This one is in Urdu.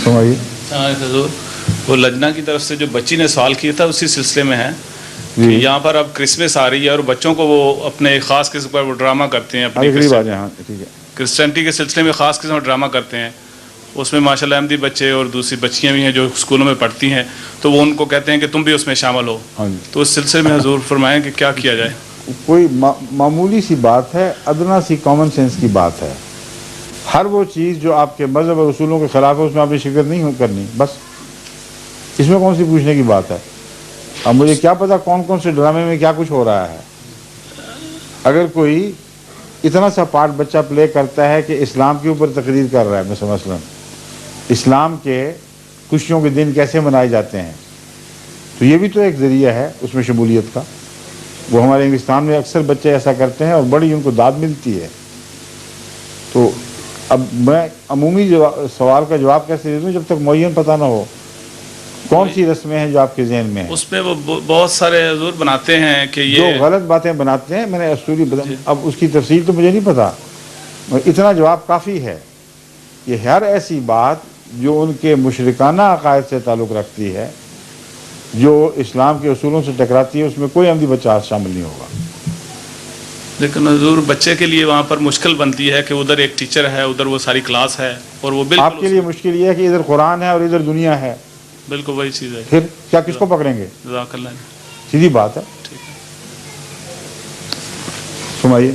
سمائیے. حضور وہ لجنہ کی طرف سے جو بچی نے سوال کیا تھا اسی سلسلے میں ہے کہ جی یہاں پر اب کرسمس آ رہی ہے اور بچوں کو وہ اپنے خاص قسم پر وہ ڈرامہ کرتے ہیں اپنی قریب آ جائیں. ہاں ٹھیک ہے. کرسچینٹی کے سلسلے میں خاص قسم کا ڈرامہ کرتے ہیں. اس میں ماشاء اللہ احمدی بچے اور دوسری بچیاں بھی ہیں جو اسکولوں میں پڑھتی ہیں تو وہ ان کو کہتے ہیں کہ تم بھی اس میں شامل ہو. ہاں جی. تو اس سلسلے میں حضور فرمائیں کہ کیا کیا جائے. کوئی معمولی سی بات ہے، ادنا سی کامن سینس کی بات ہے. ہر وہ چیز جو آپ کے مذہب اور اصولوں کے خلاف ہے اس میں آپ نے شرکت نہیں کرنی. بس اس میں کون سی پوچھنے کی بات ہے. اب مجھے کیا پتا کون کون سے ڈرامے میں کیا کچھ ہو رہا ہے. اگر کوئی اتنا سا پارٹ بچہ پلے کرتا ہے کہ اسلام کے اوپر تقریر کر رہا ہے، مثلا اسلام کے خوشیوں کے دن کیسے منائے جاتے ہیں، تو یہ بھی تو ایک ذریعہ ہے اس میں شمولیت کا. وہ ہمارے انگلستان میں اکثر بچے ایسا کرتے ہیں اور بڑی ان کو داد ملتی ہے. تو اب میں عمومی سوال کا جواب کیسے دے دوں جب تک معین پتہ نہ ہو کون سی رسمیں ہیں جو آپ کے ذہن میں ہیں. اس میں وہ بہت سارے حضور بناتے ہیں کہ جو یہ غلط باتیں بناتے ہیں، میں نے اسطوری اب اس کی تفصیل تو مجھے نہیں پتا، اتنا جواب کافی ہے. یہ ہر ایسی بات جو ان کے مشرکانہ عقائد سے تعلق رکھتی ہے، جو اسلام کے اصولوں سے ٹکراتی ہے، اس میں کوئی احمدی بچہ شامل نہیں ہوگا. لیکن حضور بچے کے لیے وہاں پر مشکل بنتی ہے کہ ادھر ایک ٹیچر ہے، ادھر وہ ساری کلاس ہے اور وہ بالکل آپ کے لیے مشکل یہ ہے کہ ادھر قرآن ہے اور ادھر دنیا ہے. بالکل وہی چیز ہے. پھر کیا کس کو پکڑیں گے؟ جزاک اللہ. سیدھی بات ہے. ٹھیک ہے. سمائیے.